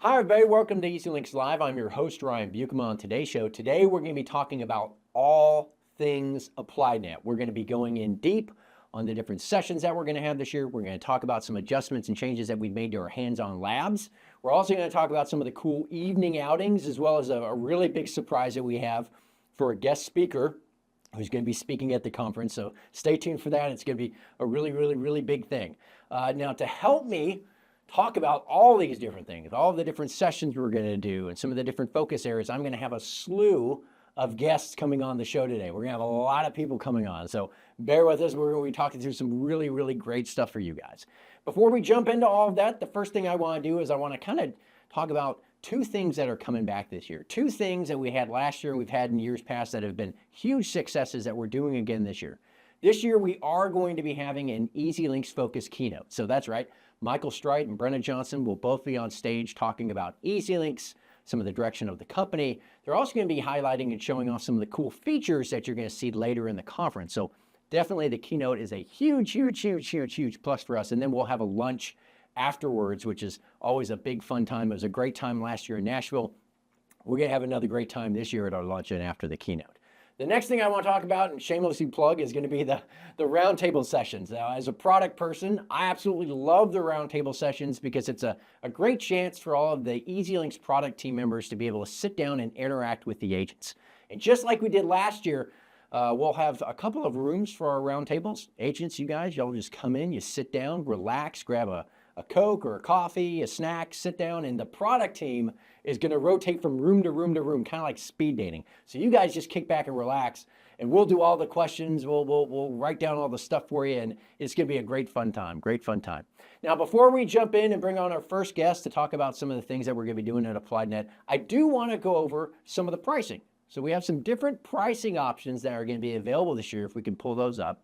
Hi, everybody. Welcome to EZLynx Live. I'm your host, Ryan Buchema. On today's show, today we're going to be talking about all things AppliedNet. We're going to be going in deep on the different sessions that we're going to have this year. We're going to talk about some adjustments and changes that we've made to our hands-on labs. We're also going to talk about some of the cool evening outings, as well as a really big surprise that we have for a guest speaker who's going to be speaking at the conference. So stay tuned for that. It's going to be a really big thing. Now, to help me talk about all these different things, all the different sessions we're going to do, and some of the different focus areas, I'm going to have a slew of guests coming on the show today. We're going to have a lot of people coming on, so bear with us. We're going to be talking through some really great stuff for you guys. Before we jump into all of that, the first thing I want to do is I want to kind of talk about two things that are coming back this year. Two things that we had last year and we've had in years past that have been huge successes that we're doing again this year. This year, we are going to be having an EZLynx focused keynote. So that's right. Michael Strite and Brenna Johnson will both be on stage talking about EZLynx, some of the direction of the company. They're also going to be highlighting and showing off some of the cool features that you're going to see later in the conference. So definitely the keynote is a huge plus for us. And then we'll have a lunch afterwards, which is always a big fun time. It was a great time last year in Nashville. We're going to have another great time this year at our lunch and after the keynote. The next thing I want to talk about, and shamelessly plug, is going to be the roundtable sessions. Now, as a product person, I absolutely love the roundtable sessions because it's a great chance for all of the EZLynx product team members to be able to sit down and interact with the agents. And just like we did last year, we'll have a couple of rooms for our roundtables. Agents, you guys, y'all just come in, you sit down, relax, grab a Coke or a coffee, a snack, sit down, and the product team is going to rotate from room to room to room, kind of like speed dating. So you guys just kick back and relax, and we'll do all the questions. We'll write down all the stuff for you, and it's going to be a great fun time. Now, before we jump in and bring on our first guest to talk about some of the things that we're going to be doing at AppliedNet, I do want to go over some of the pricing. So we have some different pricing options that are going to be available this year if we can pull those up.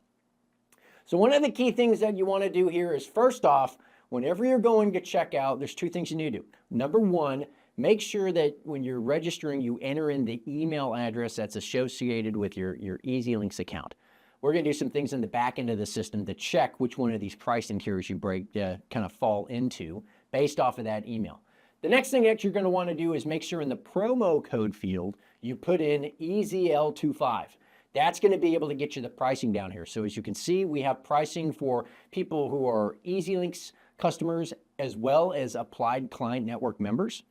So one of the key things that you want to do here is, first off, whenever you're going to check out, there's two things you need to do. Number one, make sure that when you're registering, you enter in the email address that's associated with your EZLynx account. We're going to do some things in the back end of the system to check which one of these pricing tiers you kind of fall into based off of that email. The next thing that you're going to want to do is make sure in the promo code field, you put in EZL25. That's going to be able to get you the pricing down here. So as you can see, we have pricing for people who are EZLynx customers as well as Applied Client Network members.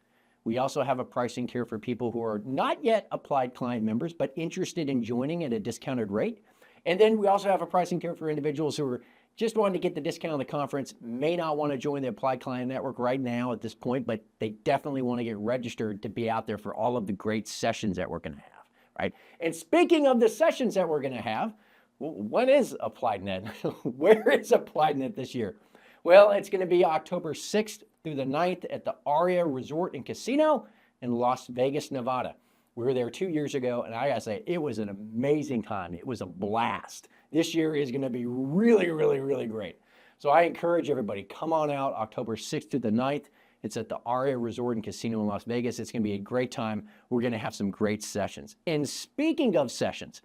We also have a pricing tier for people who are not yet Applied Client members, but interested in joining at a discounted rate. And then we also have a pricing tier for individuals who are just wanting to get the discount on the conference, may not want to join the Applied Client Network right now at this point, but they definitely want to get registered to be out there for all of the great sessions that we're going to have, right? And speaking of the sessions that we're going to have, when is AppliedNet? Where is AppliedNet this year? Well, it's going to be October 6th through the 9th at the Aria Resort and Casino in Las Vegas, Nevada. We were there 2 years ago, and I gotta say, it was an amazing time. It was a blast. This year is going to be really great. So I encourage everybody, come on out October 6th through the 9th. It's at the Aria Resort and Casino in Las Vegas. It's going to be a great time. We're going to have some great sessions. And speaking of sessions,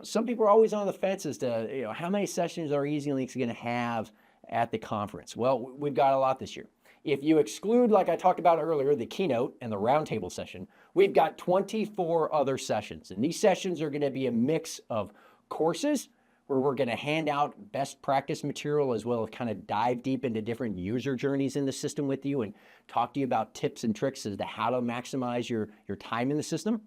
some people are always on the fence as to how many sessions are EZLynx going to have at the conference. Well, we've got a lot this year. If you exclude, like I talked about earlier, the keynote and the roundtable session, we've got 24 other sessions. And these sessions are going to be a mix of courses where we're going to hand out best practice material as well as kind of dive deep into different user journeys in the system with you and talk to you about tips and tricks as to how to maximize your time in the system.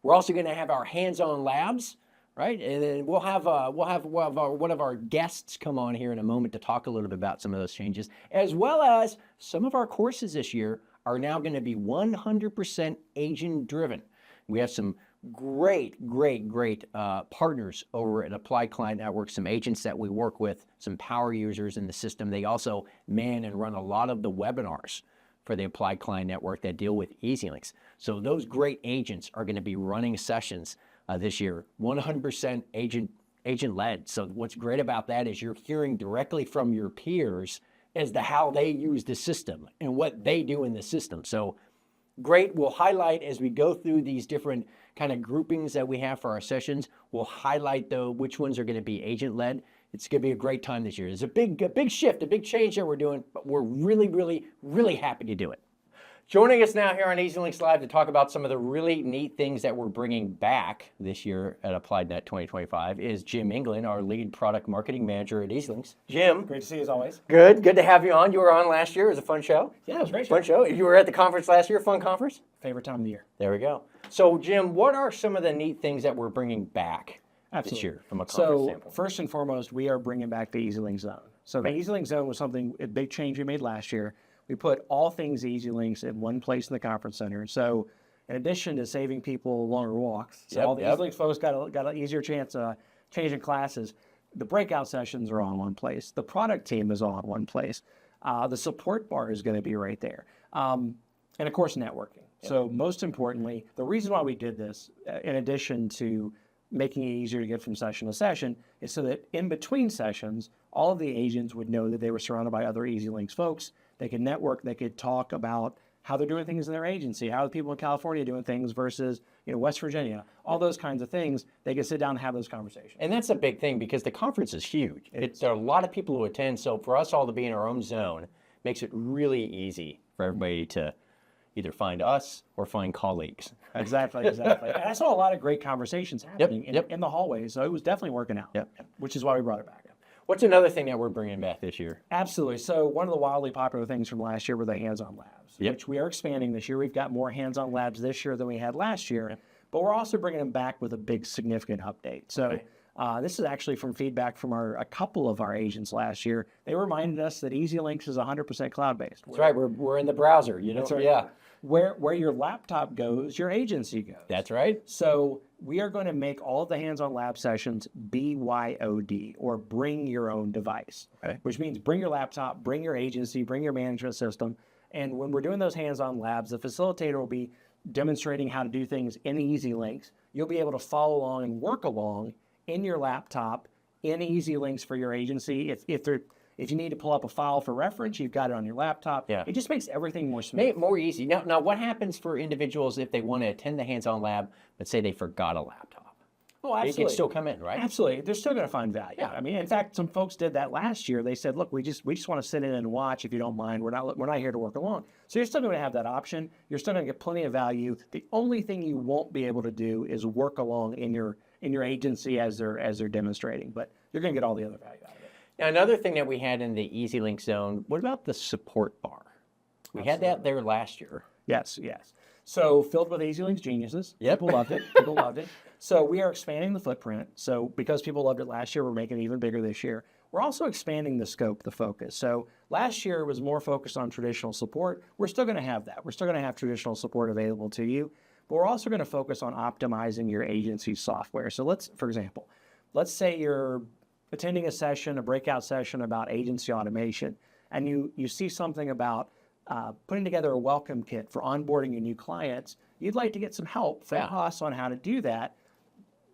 We're also going to have our hands-on labs, right? And then we'll have one of our guests come on here in a moment to talk a little bit about some of those changes, as well as some of our courses this year are now going to be 100% agent driven. We have some great partners over at Applied Client Network, some agents that we work with, some power users in the system. They also man and run a lot of the webinars for the Applied Client Network that deal with EZLynx. So those great agents are going to be running sessions this year, 100% agent-led. So what's great about that is you're hearing directly from your peers as to how they use the system and what they do in the system. So great. We'll highlight as we go through these different kind of groupings that we have for our sessions. We'll highlight though which ones are going to be agent-led. It's going to be a great time this year. It's a big shift, a big change that we're doing, but we're really happy to do it. Joining us now here on EZLynx Live to talk about some of the really neat things that we're bringing back this year at AppliedNet 2025 is Jim England, our lead product marketing manager at EZLynx. Jim. Great to see you as always. Good to have you on. You were on last year. It was a fun show. Yeah, it was a great Fun show. You were at the conference last year. Fun conference? Favorite time of the year. There we go. So, Jim, what are some of the neat things that we're bringing back this year from a conference standpoint? First and foremost, we are bringing back the EZLynx Zone. So the EZLynx Zone was a big change we made last year. We put all things EZLynx in one place in the conference center. So in addition to saving people longer walks, so all the EZLynx folks got an easier chance of changing classes, the breakout sessions are all in one place. The product team is all in one place. The support bar is going to be right there. And of course, networking. So most importantly, the reason why we did this, in addition to making it easier to get from session to session, is so that in between sessions, all of the agents would know that they were surrounded by other EZLynx folks. They could network, they could talk about how they're doing things in their agency, how the people in California are doing things versus West Virginia, all those kinds of things. They could sit down and have those conversations. And that's a big thing because the conference is huge. There are a lot of people who attend, so for us all to be in our own zone makes it really easy for everybody to either find us or find colleagues. Exactly. And I saw a lot of great conversations happening in the hallways, so it was definitely working out, which is why we brought it back. What's another thing that we're bringing back this year? Absolutely. So one of the wildly popular things from last year were the hands-on labs, which we are expanding this year. We've got more hands-on labs this year than we had last year, but we're also bringing them back with a big significant update. So this is actually from feedback from a couple of our agents last year. They reminded us that EZLynx is 100% cloud-based. That's right. We're in the browser. That's right. Yeah. Where your laptop goes, your agency goes. That's right. So we are going to make all of the hands-on lab sessions BYOD, or bring your own device, which means bring your laptop, bring your agency, bring your management system. And when we're doing those hands-on labs, the facilitator will be demonstrating how to do things in EZLynx. You'll be able to follow along and work along in your laptop in EZLynx for your agency. If you need to pull up a file for reference, you've got it on your laptop. Yeah. It just makes everything more smooth. More easy. Now, what happens for individuals if they want to attend the hands-on lab, but say they forgot a laptop? Oh, absolutely. They can still come in, right? Absolutely. They're still going to find value. Yeah. I mean, in fact, some folks did that last year. They said, look, we just want to sit in and watch if you don't mind. We're not here to work along. So you're still going to have that option. You're still going to get plenty of value. The only thing you won't be able to do is work along in your agency as they're demonstrating, but you're going to get all the other value out of it. Now, another thing that we had in the EZLynx Zone, what about the support bar? We had that there last year. Yes. So filled with EZLynx geniuses. People loved it. So we are expanding the footprint. So because people loved it last year, we're making it even bigger this year. We're also expanding the scope, the focus. So last year was more focused on traditional support. We're still going to have that. We're still going to have traditional support available to you, but we're also going to focus on optimizing your agency software. So for example, let's say you're attending a session, a breakout session about agency automation, and you see something about putting together a welcome kit for onboarding your new clients. You'd like to get some help from us on how to do that.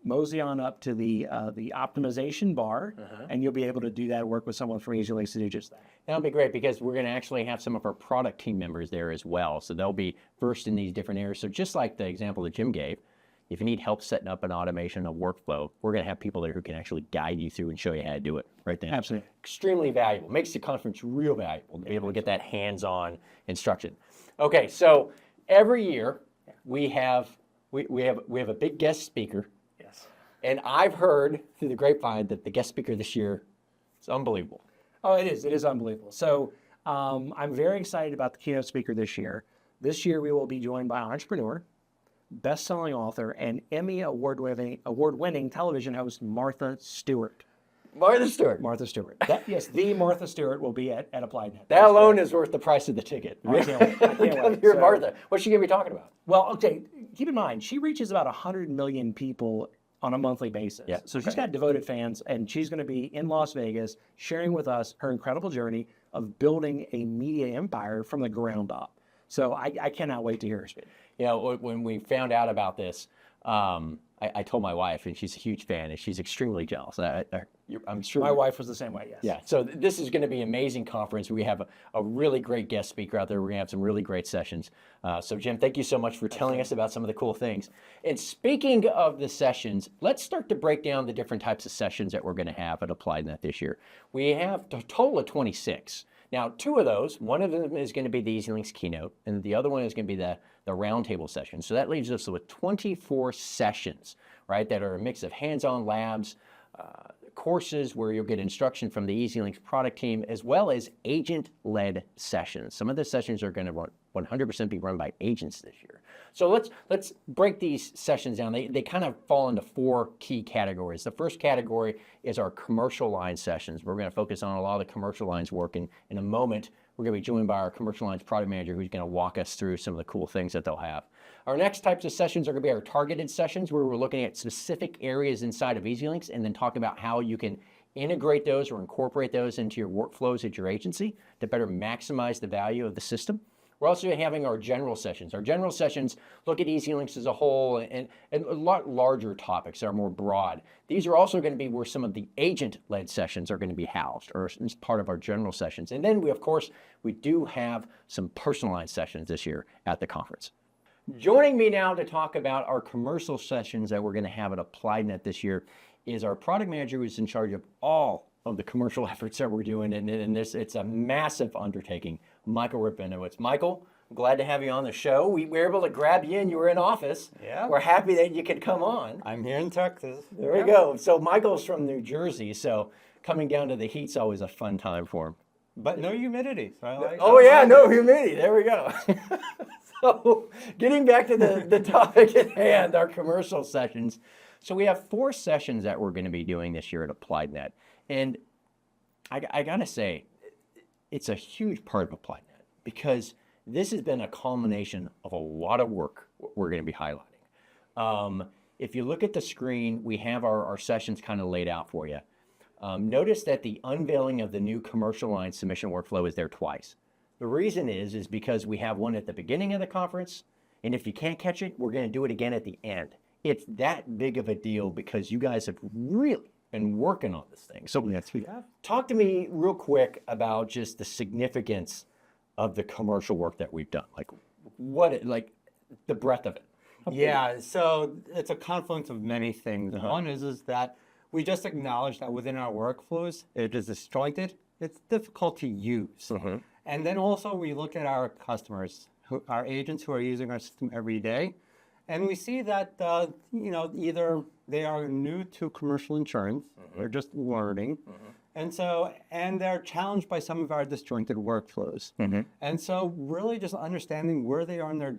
Mosey on up to the optimization bar, and you'll be able to do that, work with someone from EZLynx to do just that. That'll be great because we're going to actually have some of our product team members there as well. So they'll be versed in these different areas. So just like the example that Jim gave, if you need help setting up an automation, a workflow, we're going to have people there who can actually guide you through and show you how to do it right there. Absolutely. Extremely valuable. Makes the conference real valuable to be able to get that hands-on instruction. Okay, so every year we have a big guest speaker. Yes. And I've heard through the grapevine that the guest speaker this year is unbelievable. Oh, it is. It is unbelievable. So I'm very excited about the keynote speaker this year. This year we will be joined by entrepreneur, best-selling author, and Emmy award-winning television host Martha Stewart. Martha Stewart. The Martha Stewart will be at AppliedNet. That alone is worth the price of the ticket. I can't wait. Hear Martha. What's she going to be talking about? Well, okay, keep in mind, she reaches about 100 million people on a monthly basis. Yeah. So she's got devoted fans, and she's going to be in Las Vegas sharing with us her incredible journey of building a media empire from the ground up. So I cannot wait to hear her speak. When we found out about this, I told my wife, and she's a huge fan, and she's extremely jealous. I'm sure my wife was the same way. Yes. Yeah. So this is going to be an amazing conference. We have a really great guest speaker out there. We're going to have some really great sessions. So Jim, thank you so much for telling us about some of the cool things. And speaking of the sessions, let's start to break down the different types of sessions that we're going to have at AppliedNet this year. We have a total of 26. Now, two of those, one of them is going to be the EZLynx keynote, and the other one is going to be the roundtable session. So that leaves us with 24 sessions, right, that are a mix of hands-on labs, courses where you'll get instruction from the EZLynx product team, as well as agent-led sessions. Some of the sessions are going to 100% be run by agents this year. So let's break these sessions down. They kind of fall into four key categories. The first category is our commercial line sessions. We're going to focus on a lot of the commercial lines work. And in a moment, we're going to be joined by our commercial lines product manager who's going to walk us through some of the cool things that they'll have. Our next types of sessions are going to be our targeted sessions, where we're looking at specific areas inside of EZLynx and then talking about how you can integrate those or incorporate those into your workflows at your agency to better maximize the value of the system. We're also having our general sessions. Our general sessions look at EZLynx as a whole and a lot larger topics that are more broad. These are also going to be where some of the agent-led sessions are going to be housed, or as part of our general sessions. And then of course, we do have some personalized sessions this year at the conference. Joining me now to talk about our commercial sessions that we're going to have at AppliedNet this year is our product manager who's in charge of all of the commercial efforts that we're doing. And it's a massive undertaking, Michael Rabinowitz. Michael, I'm glad to have you on the show. We were able to grab you and you were in office. Yeah. We're happy that you could come on. I'm here in Texas. There we go. So Michael's from New Jersey, so coming down to the heat's always a fun time for him. But no humidity. So No humidity. There we go. So getting back to the topic at hand, our commercial sessions. So we have 4 sessions that we're going to be doing this year at AppliedNet. And I got to say, it's a huge part of AppliedNet because this has been a culmination of a lot of work we're going to be highlighting. If you look at the screen, we have our sessions kind of laid out for you. Notice that the unveiling of the new commercial line submission workflow is there twice. The reason is because we have one at the beginning of the conference, and if you can't catch it, we're going to do it again at the end. It's that big of a deal because you guys have really been working on this thing. So yes, we have. Talk to me real quick about just the significance of the commercial work that we've done. Like the breadth of it. Yeah, so it's a confluence of many things. One is that we just acknowledge that within our workflows, it is disjointed, it's difficult to use. And then also we look at our customers, our agents who are using our system every day, and we see that, either they are new to commercial insurance, they're just learning, and they're challenged by some of our disjointed workflows. And so really just understanding where they are in their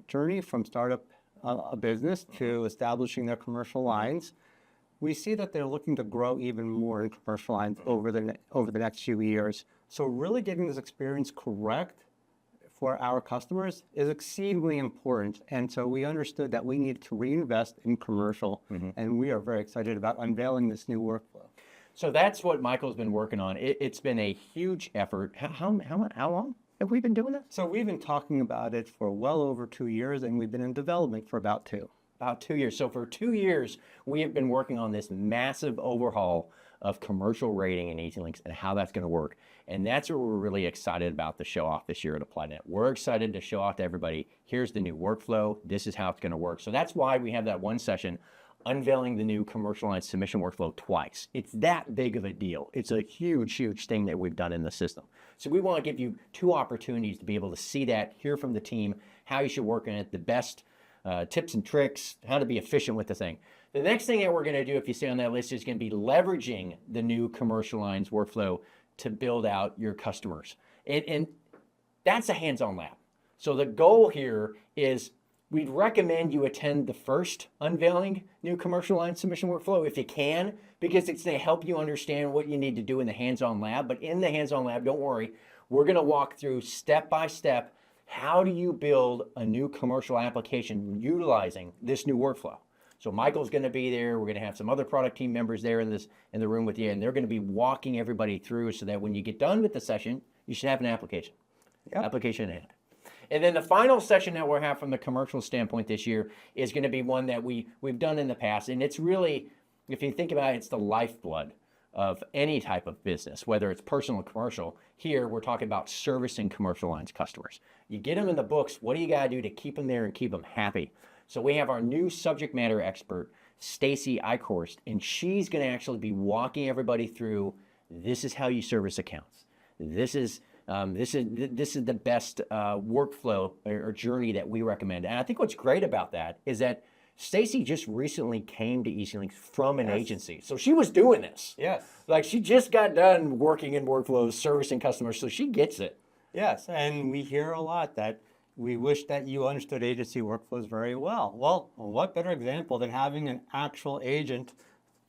journey from startup a business to establishing their commercial lines, we see that they're looking to grow even more in commercial lines over the next few years. So really getting this experience correct for our customers is exceedingly important. And so we understood that we needed to reinvest in commercial, and we are very excited about unveiling this new workflow. So that's what Michael's been working on. It's been a huge effort. How long have we been doing this? So we've been talking about it for well over 2 years, and we've been in development for about 2. About 2 years. So for 2 years, we have been working on this massive overhaul of commercial rating in EZLynx and how that's going to work. And that's what we're really excited about to show off this year at AppliedNet. We're excited to show off to everybody, here's the new workflow, this is how it's going to work. So that's why we have that one session unveiling the new commercial line submission workflow twice. It's that big of a deal. It's a huge, huge thing that we've done in the system. So we want to give you 2 opportunities to be able to see that, hear from the team, how you should work on it, the best tips and tricks, how to be efficient with the thing. The next thing that we're going to do, if you stay on that list, is going to be leveraging the new commercial lines workflow to build out your customers. And that's a hands-on lab. So the goal here is we'd recommend you attend the first unveiling new commercial line submission workflow if you can, because it's going to help you understand what you need to do in the hands-on lab. But in the hands-on lab, don't worry, we're going to walk through step by step, how do you build a new commercial application utilizing this new workflow? So Michael's going to be there. We're going to have some other product team members there in the room with you, and they're going to be walking everybody through so that when you get done with the session, you should have an application. Application in hand. And then the final session that we'll have from the commercial standpoint this year is going to be one that we've done in the past, and it's really, if you think about it, it's the lifeblood of any type of business, whether it's personal or commercial. Here, we're talking about servicing commercial lines customers. You get them in the books. What do you got to do to keep them there and keep them happy? So we have our new subject matter expert, Stacy Eichhorst, and she's going to actually be walking everybody through, this is how you service accounts. This is This is the best workflow or journey that we recommend. And I think what's great about that is that Stacy just recently came to EZLynx from an agency. So she was doing this. Yes. Like she just got done working in workflows, servicing customers, so she gets it. Yes, and we hear a lot that we wish that you understood agency workflows very well. Well, what better example than having an actual agent?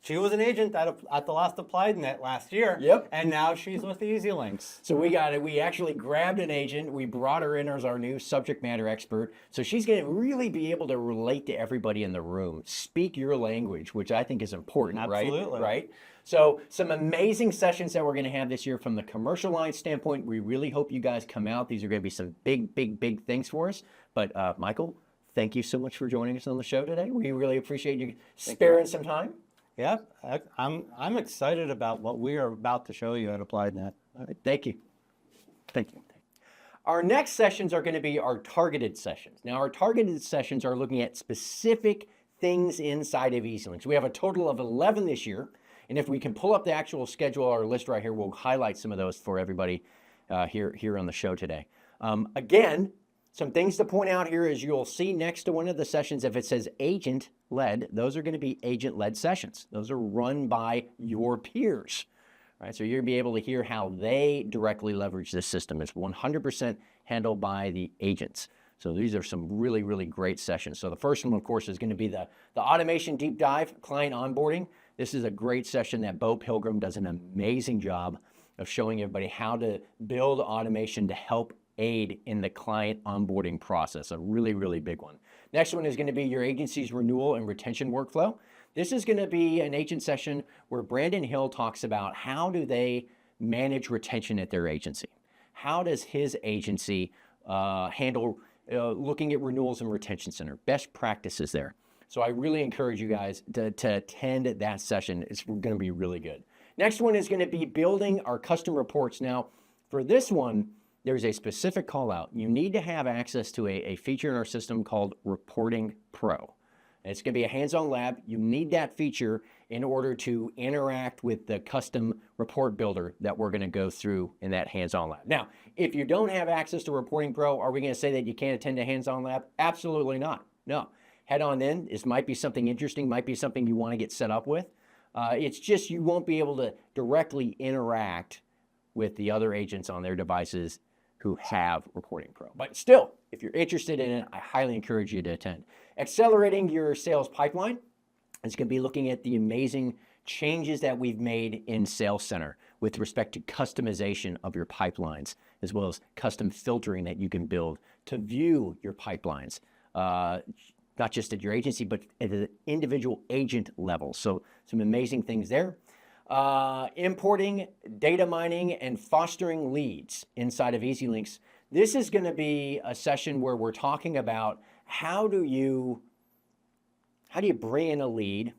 She was an agent at the last AppliedNet last year. Yep. And now she's with EZLynx. So we got it. We actually grabbed an agent. We brought her in as our new subject matter expert. So she's going to really be able to relate to everybody in the room, speak your language, which I think is important, Absolutely. right? So some amazing sessions that we're going to have this year from the commercial line standpoint. We really hope you guys come out. These are going to be some big things for us. But Michael, thank you so much for joining us on the show today. We really appreciate you sparing some time. Yeah, I'm excited about what we are about to show you at AppliedNet. All right, thank you. Thank you. Our next sessions are going to be our targeted sessions. Now, our targeted sessions are looking at specific things inside of EZLynx. We have a total of 11 this year, and if we can pull up the actual schedule or list right here, we'll highlight some of those for everybody here on the show today. Again, some things to point out here is you'll see next to one of the sessions, if it says agent-led, those are going to be agent-led sessions. Those are run by your peers. Right, so you're going to be able to hear how they directly leverage this system. It's 100% handled by the agents. So these are some really great sessions. So the first one, of course, is going to be the automation deep dive, client onboarding. This is a great session that Bo Pilgrim does an amazing job of showing everybody how to build automation to help aid in the client onboarding process. A really big one. Next one is going to be your agency's renewal and retention workflow. This is going to be an agent session where Brandon Hill talks about how do they manage retention at their agency. How does his agency handle looking at renewals and retention center, best practices there. So I really encourage you guys to attend that session. It's going to be really good. Next one is going to be building our custom reports. Now, for this one, there's a specific call out. You need to have access to a feature in our system called Reporting Pro. It's going to be a hands-on lab. You need that feature in order to interact with the custom report builder that we're going to go through in that hands-on lab. Now, if you don't have access to Reporting Pro, are we going to say that you can't attend a hands-on lab? Absolutely not. No. Head on in. This might be something interesting, might be something you want to get set up with. It's just you won't be able to directly interact with the other agents on their devices who have Reporting Pro. But still, if you're interested in it, I highly encourage you to attend. Accelerating your sales pipeline. It's going to be looking at the amazing changes that we've made in Sales Center with respect to customization of your pipelines, as well as custom filtering that you can build to view your pipelines, not just at your agency, but at the individual agent level. So some amazing things there. Importing, data mining, and fostering leads inside of EZLynx. This is going to be a session where we're talking about how do you bring in a lead?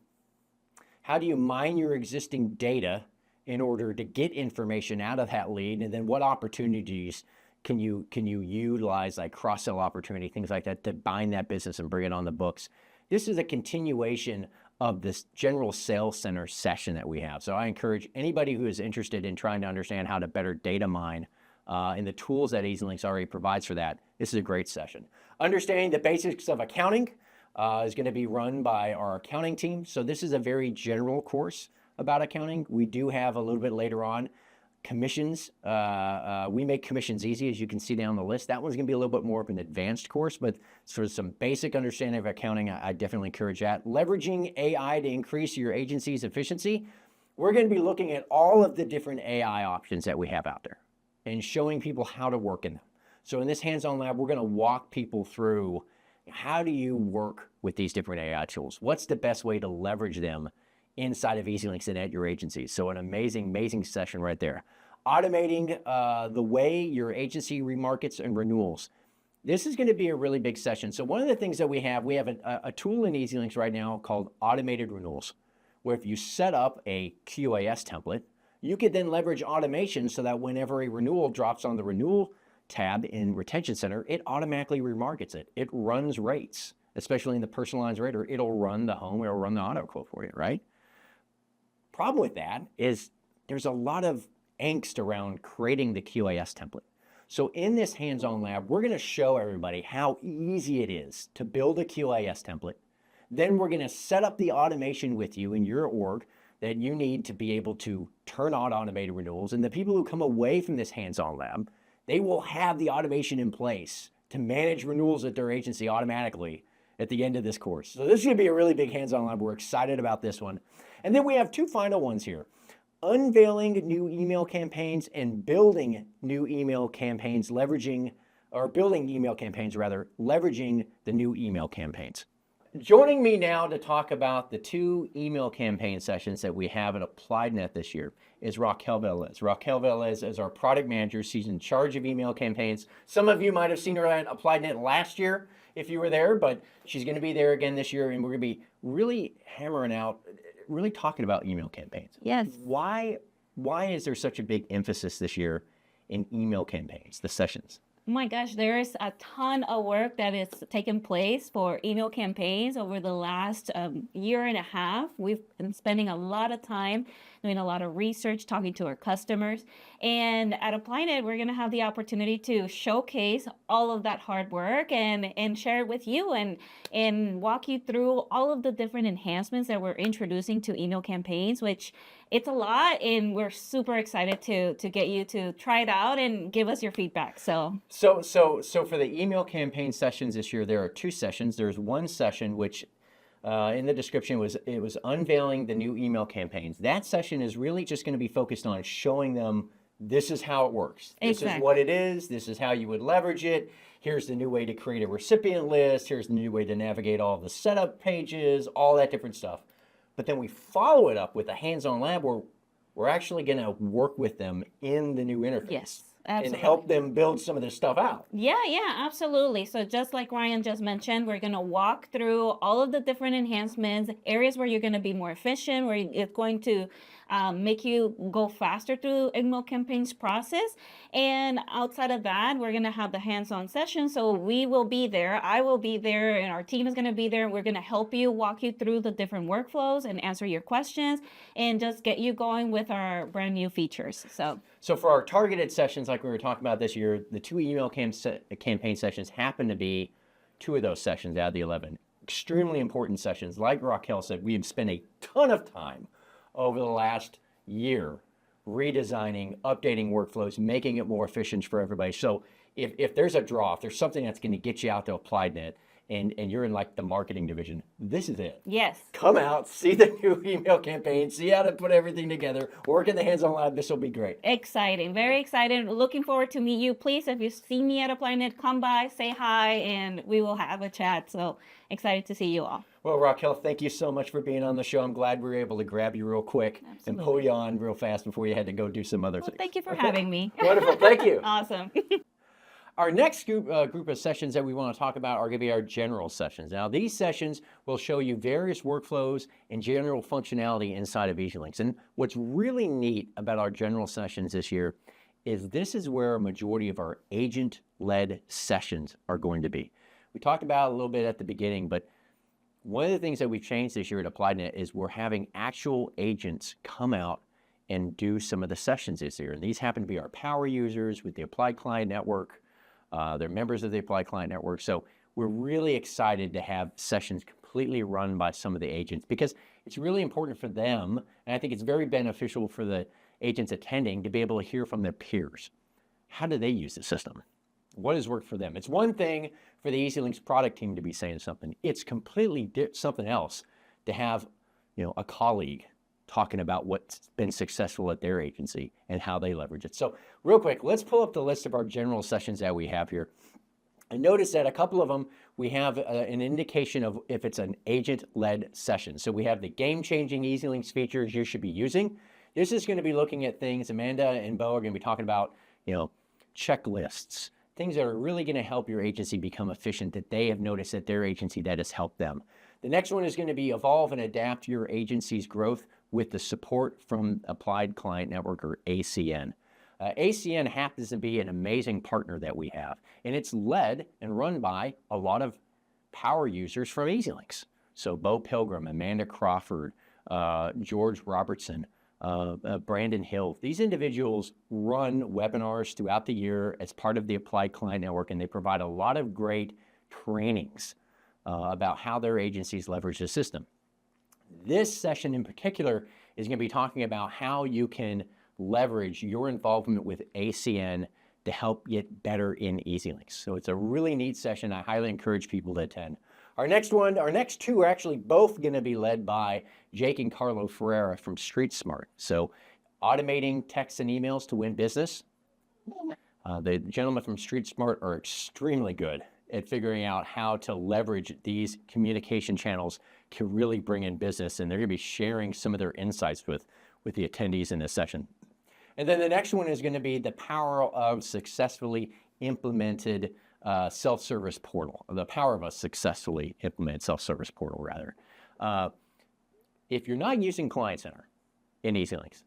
How do you mine your existing data in order to get information out of that lead? And then what opportunities can you utilize, like cross-sell opportunity, things like that, to bind that business and bring it on the books? This is a continuation of this general sales center session that we have. So I encourage anybody who is interested in trying to understand how to better data mine and the tools that EZLynx already provides for that, this is a great session. Understanding the basics of accounting is going to be run by our accounting team. So this is a very general course about accounting. We do have a little bit later on commissions. We make commissions easy, as you can see down the list. That one's going to be a little bit more of an advanced course, but for some basic understanding of accounting, I definitely encourage that. Leveraging AI to increase your agency's efficiency. We're going to be looking at all of the different AI options that we have out there and showing people how to work in them. So in this hands-on lab, we're going to walk people through how do you work with these different AI tools? What's the best way to leverage them inside of EZLynx and at your agency? So an amazing session right there. Automating the way your agency remarkets and renewals. This is going to be a really big session. So one of the things that we have a tool in EZLynx right now called automated renewals, where if you set up a QAS template, you could then leverage automation so that whenever a renewal drops on the renewal tab in Retention Center, it automatically remarkets it. It runs rates, especially in the personalized rate, or it'll run the home, it'll run the auto quote for you, right? Problem with that is there's a lot of angst around creating the QAS template. So in this hands-on lab, we're going to show everybody how easy it is to build a QAS template. Then we're going to set up the automation with you in your org that you need to be able to turn on automated renewals. And the people who come away from this hands-on lab, they will have the automation in place to manage renewals at their agency automatically at the end of this course. So this is going to be a really big hands-on lab. We're excited about this one. And then we have two final ones here. Unveiling new email campaigns and building new email campaigns, leveraging the new email campaigns. Joining me now to talk about the two email campaign sessions that we have at AppliedNet this year is Raquel Velez. Raquel Velez is our product manager. She's in charge of email campaigns. Some of you might have seen her at AppliedNet last year if you were there, but she's going to be there again this year, and we're going to be really hammering out, really talking about email campaigns. Yes. Why is there such a big emphasis this year in email campaigns, the sessions? Oh my gosh, there is a ton of work that is taking place for email campaigns over the last year and a half. We've been spending a lot of time doing a lot of research, talking to our customers. And at AppliedNet, we're going to have the opportunity to showcase all of that hard work and share it with you and walk you through all of the different enhancements that we're introducing to email campaigns, which it's a lot, and we're super excited to get you to try it out and give us your feedback. So for the email campaign sessions this year, there are two sessions. There's one session which in the description was unveiling the new email campaigns. That session is really just going to be focused on showing them this is how it works. This is what it is. This is how you would leverage it. Here's the new way to create a recipient list. Here's the new way to navigate all the setup pages, all that different stuff. But then we follow it up with a hands-on lab where we're actually going to work with them in the new interface. yes, absolutely. And help them build some of this stuff out. Yeah, absolutely. So just like Ryan just mentioned, we're going to walk through all of the different enhancements, areas where you're going to be more efficient, where it's going to make you go faster through email campaigns process. And outside of that, we're going to have the hands-on session. So we will be there. I will be there, and our team is going to be there. We're going to help you, walk you through the different workflows and answer your questions and just get you going with our brand new features. So for our targeted sessions, like we were talking about this year, the two email campaign sessions happen to be two of those sessions out of the 11. Extremely important sessions. Like Raquel said, we have spent a ton of time over the last year redesigning, updating workflows, making it more efficient for everybody. So if there's a draw, if there's something that's going to get you out to AppliedNet, and you're in like the marketing division, this is it. Yes. Come out, see the new email campaign, see how to put everything together, work in the hands-on lab. This will be great. Exciting. Very excited. Looking forward to meet you. Please, if you see me at AppliedNet, come by, say hi, and we will have a chat. So excited to see you all. Well, Raquel, thank you so much for being on the show. I'm glad we were able to grab you real quick and pull you on real fast before you had to go do some other things. Thank you for having me. Wonderful. Thank you. Awesome. Our next group of sessions that we want to talk about are going to be our general sessions. Now, these sessions will show you various workflows and general functionality inside of EZLynx. And what's really neat about our general sessions this year is this is where a majority of our agent-led sessions are going to be. We talked about it a little bit at the beginning, but one of the things that we've changed this year at AppliedNet is we're having actual agents come out and do some of the sessions this year. And these happen to be our power users with the Applied Client Network. They're members of the Applied Client Network. So we're really excited to have sessions completely run by some of the agents because it's really important for them. And I think it's very beneficial for the agents attending to be able to hear from their peers. How do they use the system? What has worked for them? It's one thing for the EZLynx product team to be saying something. It's completely something else to have, a colleague talking about what's been successful at their agency and how they leverage it. So real quick, let's pull up the list of our general sessions that we have here. And notice that a couple of them, we have an indication of if it's an agent-led session. So we have the game-changing EZLynx features you should be using. This is going to be looking at things, Amanda and Bo are going to be talking about, checklists, things that are really going to help your agency become efficient that they have noticed at their agency that has helped them. The next one is going to be evolve and adapt your agency's growth with the support from Applied Client Network, or ACN. ACN happens to be an amazing partner that we have, and it's led and run by a lot of power users from EZLynx. So Bo Pilgrim, Amanda Crawford, George Robertson, Brandon Hill. These individuals run webinars throughout the year as part of the Applied Client Network, and they provide a lot of great trainings about how their agencies leverage the system. This session in particular is going to be talking about how you can leverage your involvement with ACN to help get better in EZLynx. So it's a really neat session. I highly encourage people to attend. Our next two are actually both going to be led by Jake and Carlo Ferreira from Street Smart. So automating texts and emails to win business. The gentlemen from Street Smart are extremely good at figuring out how to leverage these communication channels to really bring in business, and they're going to be sharing some of their insights with the attendees in this session. And then the next one is going to be the power of successfully implemented self-service portal, or the power of a successfully implemented self-service portal, rather. If you're not using Client Center in EZLynx,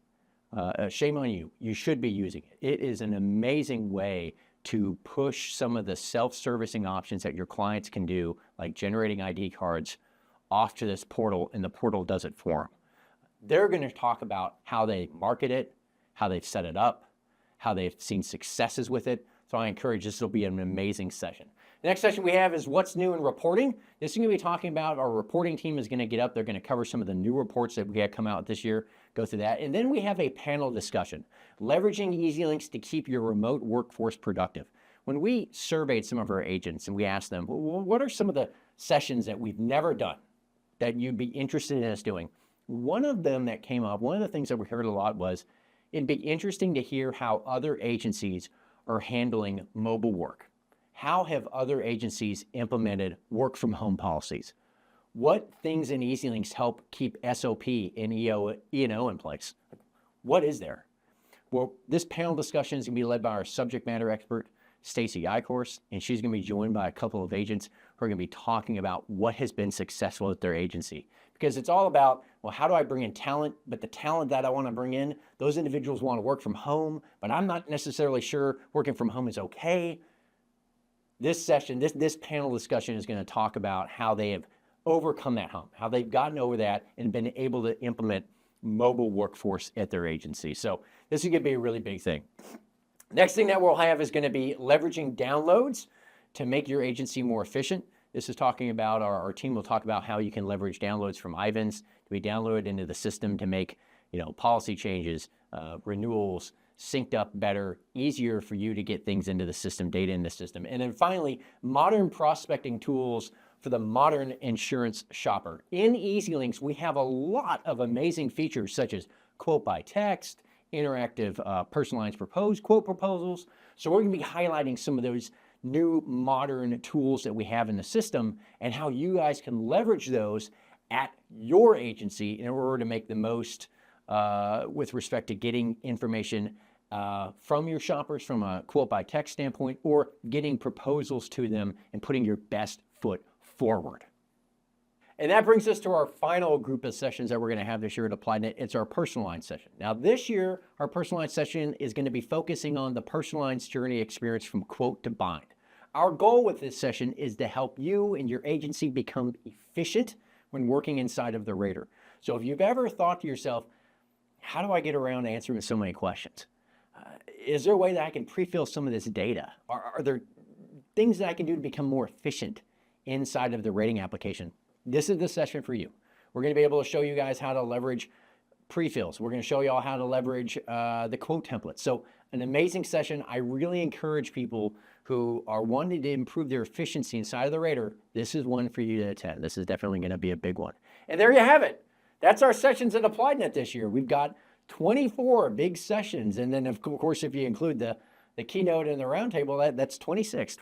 shame on you. You should be using it. It is an amazing way to push some of the self-servicing options that your clients can do, like generating ID cards, off to this portal, and the portal does it for them. They're going to talk about how they market it, how they've set it up, how they've seen successes with it. So I encourage this will be an amazing session. The next session we have is what's new in reporting. This is going to be talking about our reporting team is going to get up. They're going to cover some of the new reports that we had come out this year, go through that. And then we have a panel discussion, leveraging EZLynx to keep your remote workforce productive. When we surveyed some of our agents and we asked them, well, what are some of the sessions that we've never done that you'd be interested in us doing? One of them that came up, one of the things that we heard a lot was, it'd be interesting to hear how other agencies are handling mobile work. How have other agencies implemented work from home policies? What things in EZLynx help keep SOP and E&O in place? What is there? Well, this panel discussion is going to be led by our subject matter expert, Stacy Icorse, and she's going to be joined by a couple of agents who are going to be talking about what has been successful at their agency. Because it's all about, well, how do I bring in talent? But the talent that I want to bring in, those individuals want to work from home, but I'm not necessarily sure working from home is okay. This session, this panel discussion is going to talk about how they have overcome that hump, how they've gotten over that and been able to implement mobile workforce at their agency. So this is going to be a really big thing. Next thing that we'll have is going to be leveraging downloads to make your agency more efficient. This is talking about, our team will talk about how you can leverage downloads from Ivans to be downloaded into the system to make, policy changes, renewals, synced up better, easier for you to get things into the system, data in the system. And then finally, modern prospecting tools for the modern insurance shopper. In EZLynx, we have a lot of amazing features such as quote by text, interactive personalized proposed quote proposals. So we're going to be highlighting some of those new modern tools that we have in the system and how you guys can leverage those at your agency in order to make the most with respect to getting information from your shoppers from a quote by text standpoint, or getting proposals to them and putting your best foot forward. And that brings us to our final group of sessions that we're going to have this year at AppliedNet. It's our personal line session. Now this year, our personal line session is going to be focusing on the personal lines journey experience from quote to bind. Our goal with this session is to help you and your agency become efficient when working inside of the rater. So if you've ever thought to yourself, how do I get around answering so many questions? Is there a way that I can pre-fill some of this data? Are there things that I can do to become more efficient inside of the rating application? This is the session for you. We're going to be able to show you guys how to leverage pre-fills. We're going to show you all how to leverage the quote template. So an amazing session. I really encourage people who are wanting to improve their efficiency inside of the rater. This is one for you to attend. This is definitely going to be a big one. And there you have it. That's our sessions at AppliedNet this year. We've got 24 big sessions. And then, of course, if you include the keynote and the roundtable, that's 26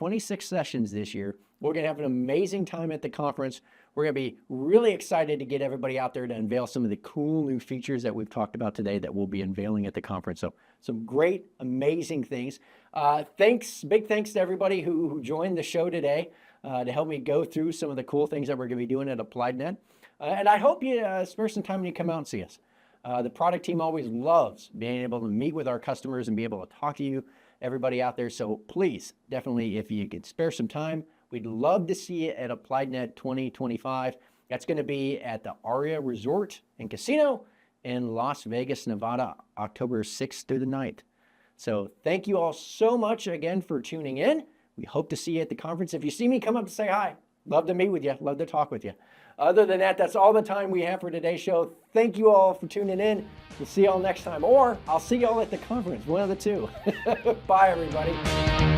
sessions this year. We're going to have an amazing time at the conference. We're going to be really excited to get everybody out there to unveil some of the cool new features that we've talked about today that we'll be unveiling at the conference. So some great, amazing things. Big thanks to everybody who joined the show today to help me go through some of the cool things that we're going to be doing at AppliedNet. And I hope you spare some time when you come out and see us. The product team always loves being able to meet with our customers and be able to talk to you, everybody out there. So please, definitely, if you could spare some time, we'd love to see you at AppliedNet 2025. That's going to be at the Aria Resort and Casino in Las Vegas, Nevada, October 6th through the 9th. So thank you all so much again for tuning in. We hope to see you at the conference. If you see me, come up to say hi. Love to meet with you. Love to talk with you. Other than that, that's all the time we have for today's show. Thank you all for tuning in. We'll see y'all next time, or I'll see y'all at the conference, one of the two. Bye, everybody.